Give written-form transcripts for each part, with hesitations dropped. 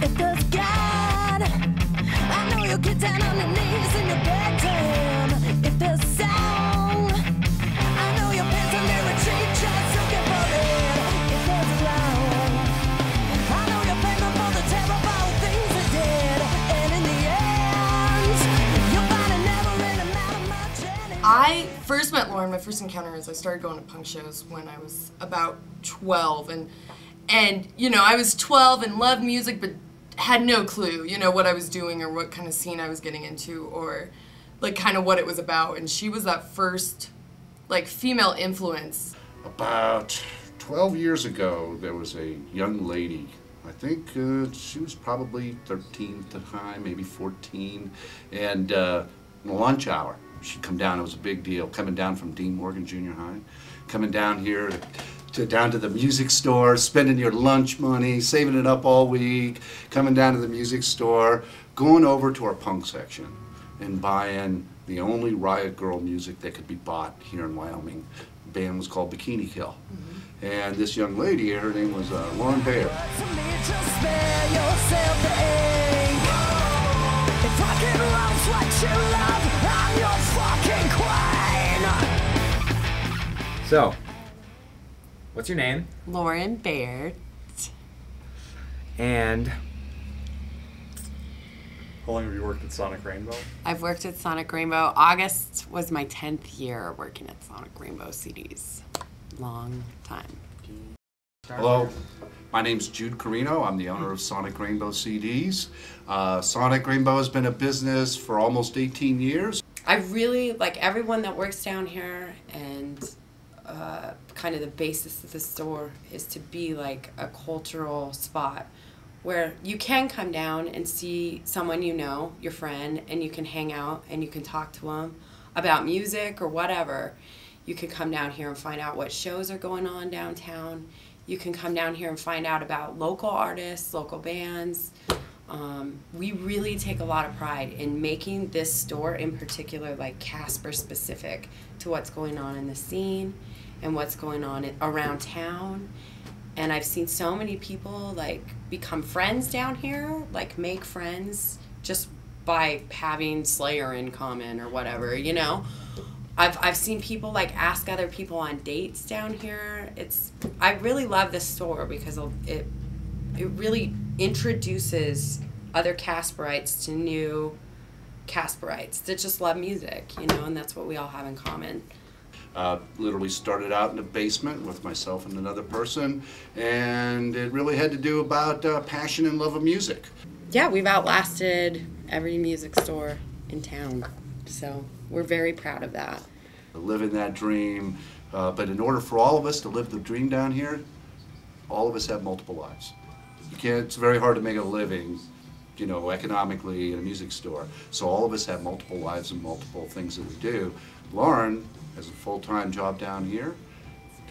if there's God, I know you'll get down on your knees and you'll beg to him. If there's sound, I know you'll pants under a retreat just looking for it. If there's ground, I know you're thankful for the terrible things they did. And in the end, you'll find it never really mattered much anyway. I first met Lauren, my first encounter is I started going to punk shows when I was about 12, and you know, I was 12 and loved music but had no clue, you know, what I was doing or what kind of scene I was getting into or like kind of what it was about, and she was that first like female influence. About 12 years ago, there was a young lady, I think she was probably 13 at the time, maybe 14, and in the lunch hour, she'd come down. It was a big deal, coming down from Dean Morgan Junior High, coming down here down to the music store, spending your lunch money, saving it up all week, coming down to the music store, going over to our punk section and buying the only Riot Girl music that could be bought here in Wyoming. The band was called Bikini Kill. And this young lady, her name was Lauren Bayert. So, what's your name? Lauren Bayert. And how long have you worked at Sonic Rainbow? I've worked at Sonic Rainbow. August was my 10th year working at Sonic Rainbow CDs. Long time. Hello, my name's Jude Carino. I'm the owner of Sonic Rainbow CDs. Sonic Rainbow has been a business for almost 18 years. I really like everyone that works down here, and kind of the basis of the store is to be like a cultural spot where you can come down and see someone you know, your friend, and you can hang out and you can talk to them about music or whatever. You can come down here and find out what shows are going on downtown. You can come down here and find out about local artists, local bands. We really take a lot of pride in making this store in particular like Casper specific to what's going on in the scene and what's going on around town. And I've seen so many people like become friends down here, like make friends just by having Slayer in common or whatever, you know. I've seen people like ask other people on dates down here. I really love this store because it really introduces other Casperites to new Casperites that just love music, you know, and that's what we all have in common. Literally started out in the basement with myself and another person, and it really had to do about passion and love of music. Yeah, we've outlasted every music store in town, so we're very proud of that. Living that dream, but in order for all of us to live the dream down here, all of us have multiple lives. It's very hard to make a living, you know, economically in a music store. So all of us have multiple lives and multiple things that we do. Lauren has a full-time job down here,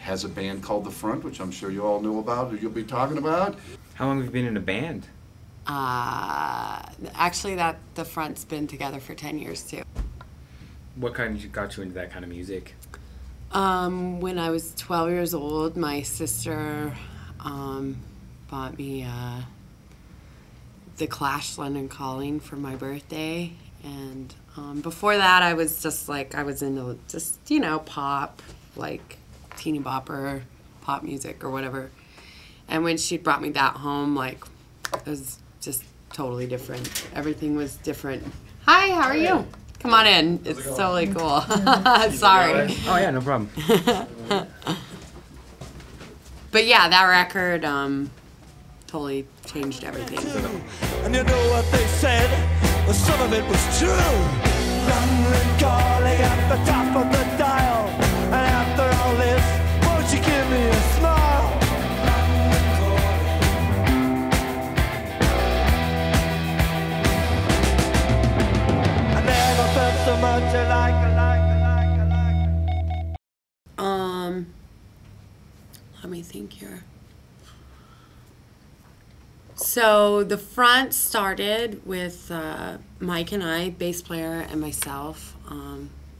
has a band called The Front, which I'm sure you all know about, or you'll be talking about. how long have you been in a band? Actually, The Front's been together for 10 years too. What kind got you into that kind of music? When I was 12 years old, my sister bought me The Clash London Calling for my birthday, and before that I was just like, I was into just, you know, pop, like teeny bopper pop music or whatever. And when she brought me that home, like, it was just totally different. Everything was different. Hi, how are you? Come on in. It's totally cool. Sorry. Oh yeah, no problem. But yeah, that record totally changed everything. And you know what they said? Well, some of it was true. London calling at the top of the dial. And after all this, won't you give me a smile? I never felt so much alike. Let me think here. So The Front started with Mike and I, bass player, and myself.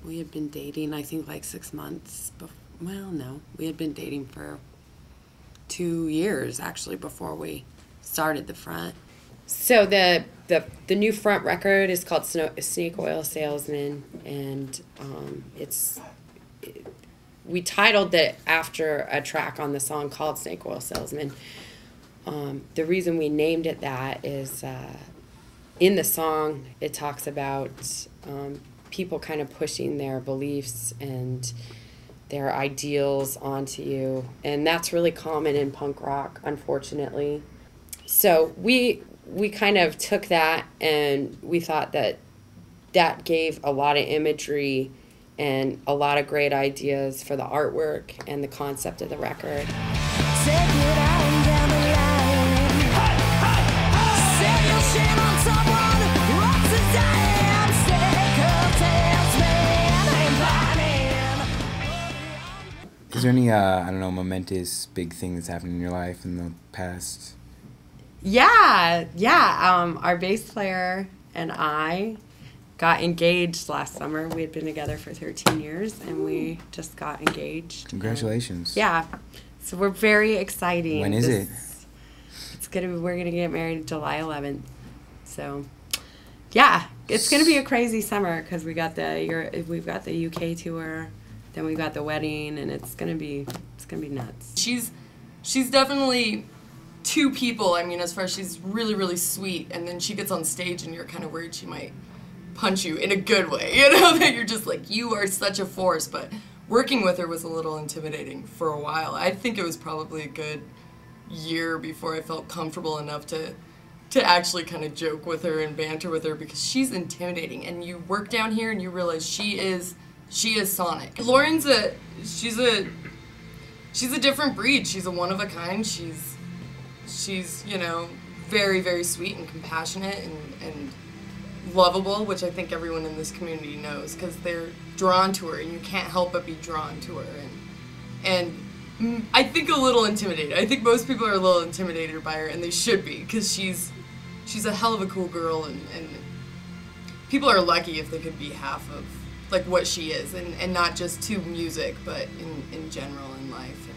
We had been dating, I think, like 6 months. Well, no, we had been dating for 2 years, actually, before we started The Front. So the new front record is called Snake Oil Salesman, and we titled it after a track on the song called Snake Oil Salesman. The reason we named it that is in the song it talks about people kind of pushing their beliefs and their ideals onto you, and that's really common in punk rock, unfortunately. So we kind of took that, and we thought that gave a lot of imagery and a lot of great ideas for the artwork and the concept of the record. Take it out and down the line. Set your shame on someone who wants to die. Is there any, I don't know, momentous big thing that's happened in your life in the past? Yeah. Our bass player and I got engaged last summer. We had been together for 13 years, and we just got engaged. Congratulations. Yeah. So we're very exciting. When is it? We're gonna get married July 11th. So, yeah, it's gonna be a crazy summer because we've got the UK tour, then we've got the wedding, and it's gonna be nuts. She's definitely two people. I mean, as far as she's really, really sweet, and then she gets on stage and you're kind of worried she might punch you in a good way, you know, that you're just like, you are such a force. But working with her was a little intimidating for a while. I think it was probably a good year before I felt comfortable enough to actually kind of joke with her and banter with her, because she's intimidating, and you work down here and you realize she is Sonic. Lauren's she's a different breed. She's a one of a kind. She's, you know, very, very sweet and compassionate and lovable, which I think everyone in this community knows, because they're drawn to her, and you can't help but be drawn to her. And I think a little intimidated. I think most people are a little intimidated by her, and they should be, because she's a hell of a cool girl, and people are lucky if they could be half of like what she is, and not just to music, but in general in life.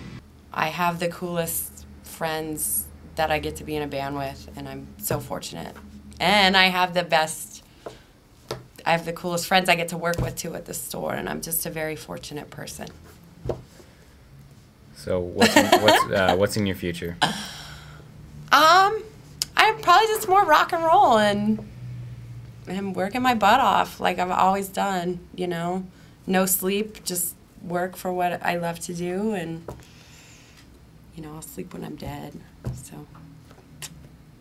I have the coolest friends that I get to be in a band with, and I'm so fortunate. And I have the coolest friends I get to work with too at the store, and I'm just a very fortunate person. So what's in your future? I'm probably just more rock and roll and working my butt off like I've always done, you know. No sleep, just work for what I love to do, and, you know, I'll sleep when I'm dead. So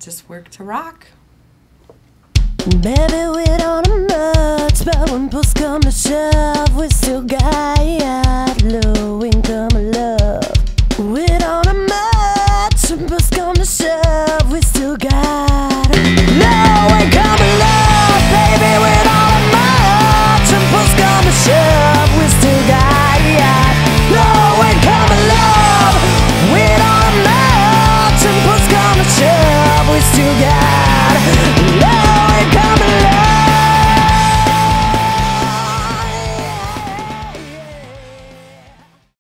just work to rock. Baby, we don't know much, but when push come to shove, we still got you.